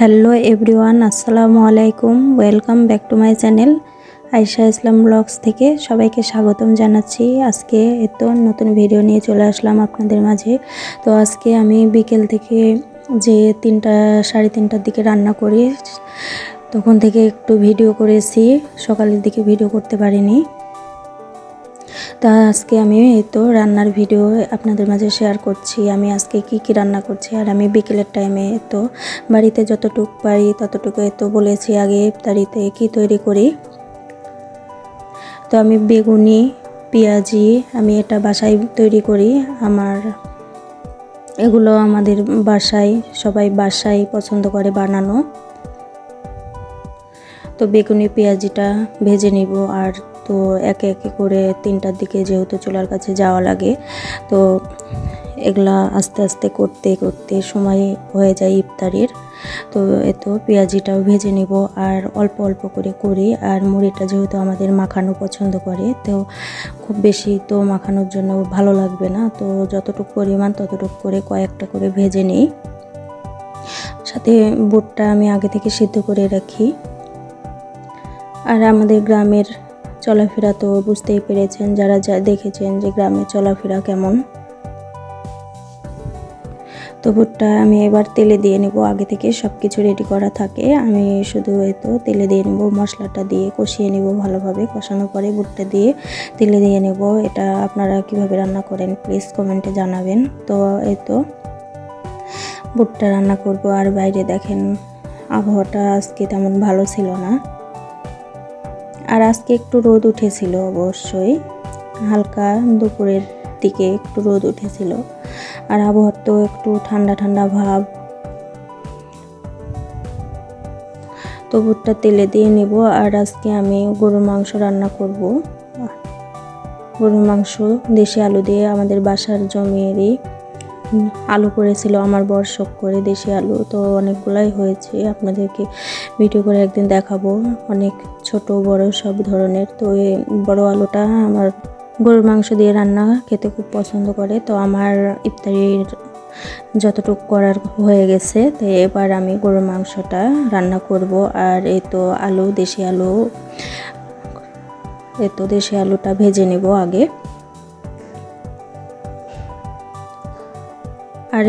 Hello everyone, আসসালামু আলাইকুম। Welcome back to my channel Ayesha Islam blogs থেকে সবাইকে স্বাগতম জানাচ্ছি। আজকে এত নতুন ভিডিও নিয়ে চলে আসলাম আপনাদের মাঝে। তো আজকে আমি বিকেল থেকে যে 3:30 দিকে রান্না করি, তখন থেকে একটু ভিডিও করেছি, সকালের দিকে ভিডিও করতে পারিনি। তা আজকে আমি তো রান্নার ভিডিও আপনাদের মাঝে শেয়ার করছি। আমি আজকে কি রান্না করছি, আর আমি বিকেলের টাইমে তো বাড়িতে যতটুকু পারি ততটুকু বলেছি আগে ইফতারিতে কি তৈরি করি। তো আমি বেগুনি পেঁয়াজি আমি এটা বাসায় তৈরি করি। এগুলো আমাদের সবাই বাসায় পছন্দ করে বানানো। তো বেগুনি পেঁয়াজিটা ভেজে নিব, আর তো একে একে করে 3টার দিকে যেহেতু চুলার কাছে যাওয়া লাগে, তো এগুলা আস্তে আস্তে করতে করতে সময় হয়ে যায় ইফতারির। তো পেঁয়াজিটাও ভেজে নিব, আর অল্প অল্প করে করি। আর মুড়িটা যেহেতু আমাদের মাখানো পছন্দ করে, তো খুব বেশি তো মাখানোর জন্য ভালো লাগবে না, তো যতটুকু পরিমাণ ততটুকু করে কয়েকটা করে ভেজে নিই। সাথে বুটটা আমি আগে থেকে সিদ্ধ করে রাখি। আর আমাদের গ্রামের চলাফেরা তো বুঝতেই পেরেছেন, যারা দেখেছেন যে গ্রামের চলাফেরা কেমন। তো বুটটা আমি এবার তেলে দিয়ে নেব। আগে থেকে সব কিছু রেডি করা থাকে, আমি শুধু তেলে দিয়ে নেব। মশলাটা দিয়ে কষিয়ে নেব ভালোভাবে। কষানোর পরে বুটটা দিয়ে তেলে দিয়ে নেব। এটা আপনারা কিভাবে রান্না করেন প্লিজ কমেন্টে জানাবেন। তো বুটটা রান্না করব। আর বাইরে দেখেন আবহাওয়াটা আজকে তেমন ভালো ছিল না, আর আজকে একটু রোদ উঠেছিল, অবশ্যই হালকা দুপুরের দিকে একটু রোদ উঠেছিল। আর আবহাওয়া তো একটু ঠান্ডা ঠান্ডা ভাব। তো বুটটা তেলে দিয়ে নেব। আর আজকে আমি গরুর মাংস রান্না করব। গরুর মাংস দেশি আলু দিয়ে, আমাদের বাসার জমিরই আলু করেছিল আমার বর শখ করে দেশি আলু, তো অনেকগুলাই হয়েছে। আপনাদেরকে ভিডিও করে একদিন দেখাবো, অনেক ছোট বড় সব ধরনের। তো এই বড় আলুটা আমার গরুর মাংস দিয়ে রান্না খেতে খুব পছন্দ করে। তো আমার ইফতারির যতটুকু করার হয়ে গেছে, তো এবার আমি গরুর মাংসটা রান্না করব। আর দেশি আলুটা ভেজে নেব আগে। আর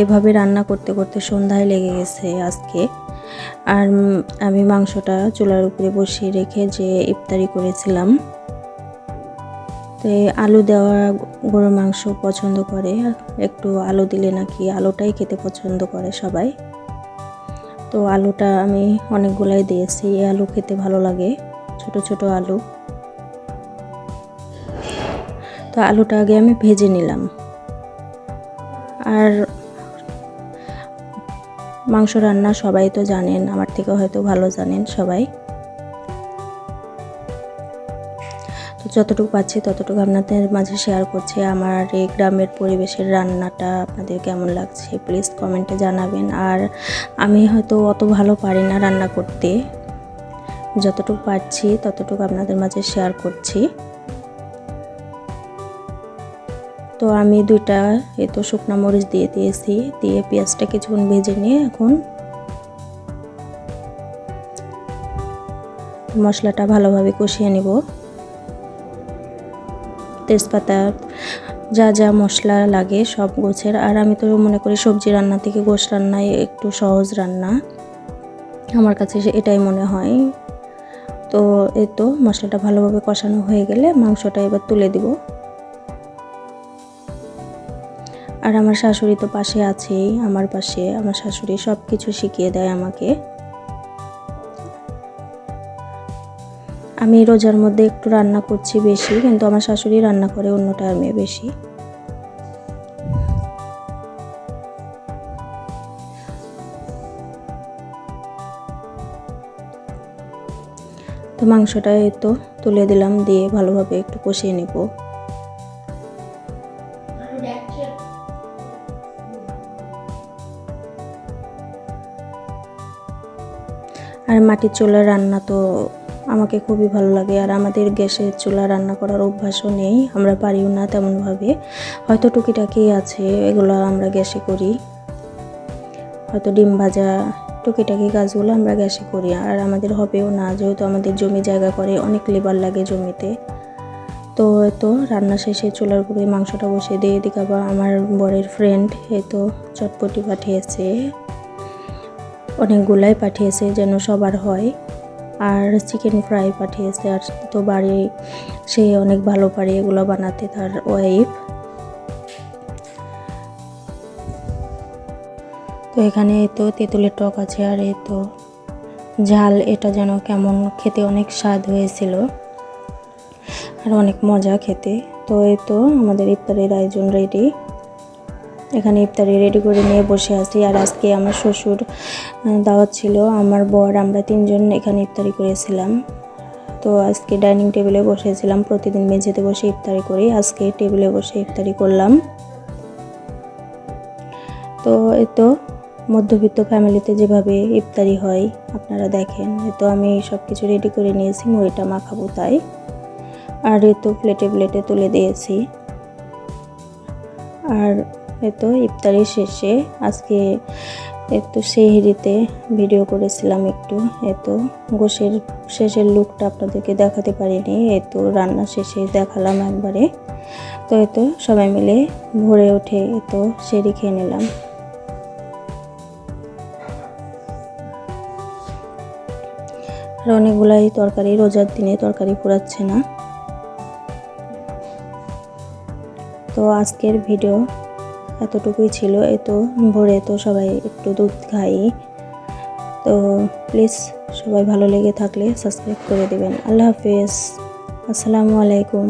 এভাবে রান্না করতে করতে সন্ধ্যায় লেগে গেছে আজকে। আর আমি মাংসটা চুলার উপরে বসিয়ে রেখে যে ইফতারি করেছিলাম। তো আলু দেওয়া গরুর মাংস পছন্দ করে, একটু আলু দিলে নাকি আলুটাই খেতে পছন্দ করে সবাই। তো আলুটা আমি অনেকগুলাই দিয়েছি, আলু খেতে ভালো লাগে, ছোট ছোট আলু। তো আলুটা আগে আমি ভেজে নিলাম। আর মাংস রান্না সবাই তো জানেন, আমার থেকে হয়তো ভালো জানেন সবাই। তো যতটুকু পাচ্ছি ততটুকু আপনাদের মাঝে শেয়ার করছি। আমার এই গ্রামের পরিবেশের রান্নাটা আপনাদের কেমন লাগছে প্লিজ কমেন্টে জানাবেন। আর আমি হয়তো অত ভালো পারি না রান্না করতে, যতটুকু পারছি ততটুকু আপনাদের মাঝে শেয়ার করছি। তো আমি 2টা শুকনা মরিচ দিয়ে দিয়েছি, দিয়ে পেঁয়াজটা কিছুক্ষণ ভেজে নিয়ে এখন মশলাটা ভালোভাবে কষিয়ে নিব। তেজপাতা, যা যা মশলা লাগে সব গোছের। আর আমি তো মনে করি সবজি রান্না থেকে গোশ রান্নায় একটু সহজ রান্না, আমার কাছে এটাই মনে হয়। তো মশলাটা ভালোভাবে কষানো হয়ে গেলে মাংসটা এবার তুলে দিব। আর আমার শাশুড়ি তো পাশে আছেই, আমার শাশুড়ি সব কিছু শিখিয়ে দেয় আমাকে। আমি রোজার মধ্যে একটু রান্না করছি বেশি, কিন্তু আমার শাশুড়ি রান্না করে অন্য টাইমে বেশি। তো মাংসটা তুলে দিলাম, দিয়ে ভালোভাবে একটু কষিয়ে নেব। আর মাটির চুলার রান্না তো আমাকে খুবই ভালো লাগে। আর আমাদের গ্যাসের চুলা রান্না করার অভ্যাসও নেই, আমরা পারিও না তেমনভাবে। হয়তো টুকিটাকি আছে, এগুলো আমরা গ্যাসে করি, হয়তো ডিম ভাজা টুকিটাকি কাজগুলো আমরা গ্যাসে করি, আর আমাদের হবেও না, যেহেতু আমাদের জমি জায়গা করে অনেক লেবার লাগে জমিতে। তো রান্না শেষে চুলার উপরে মাংসটা বসিয়ে দিয়ে এদিকে আবার আমার বরের ফ্রেন্ড চটপটি পাঠিয়েছে, অনেকগুলাই পাঠিয়েছে যেন সবার হয়, আর চিকেন ফ্রাই পাঠিয়েছে। আর তো বাড়ি সে অনেক ভালো পারে এগুলো বানাতে, তার ওয়াইফ। তো এখানে তেঁতুলের টক আছে, আর ঝাল, এটা যেন কেমন খেতে অনেক স্বাদ হয়েছিল আর অনেক মজা খেতে। তো আমাদের ইফতারের আয়োজন রেডি। এখানে ইফতারি রেডি করে নিয়ে বসে আছি। আর আজকে আমার শ্বশুর দাওয়াত ছিল, আমার বর, আমরা 3 জন এখানে ইফতারি করেছিলাম। তো আজকে ডাইনিং টেবিলে বসেছিলাম, প্রতিদিন মেঝেতে বসে ইফতারি করি, আজকে টেবিলে বসে ইফতারি করলাম। তো মধ্যবিত্ত ফ্যামিলিতে যেভাবে ইফতারি হয় আপনারা দেখেন। আমি সব কিছু রেডি করে নিয়েছি, মুড়িটা মাখাবো তাই। আর প্লেটে প্লেটে তুলে দিয়েছি। আর ইফতারি শেষে আজকে সেহরিতে ভিডিও করেছিলাম একটু। গোশের শেষের লুকটা আপনাদেরকে দেখাতে পারিনি, রান্না শেষে দেখালাম একবারে। তো সবাই মিলে ভোরে উঠে সেহরি খেয়ে নিলাম। আর অনেকগুলাই তরকারি, রোজার দিনে তরকারি ফুরাচ্ছে না। তো আজকের ভিডিও এতটুকুই ছিল। ভোরে সবাই একটু দুধ খাই। তো প্লিজ সবাই ভালো লেগে থাকলে সাবস্ক্রাইব করে দেবেন। আল্লাহ হাফেজ, আসসালামু আলাইকুম।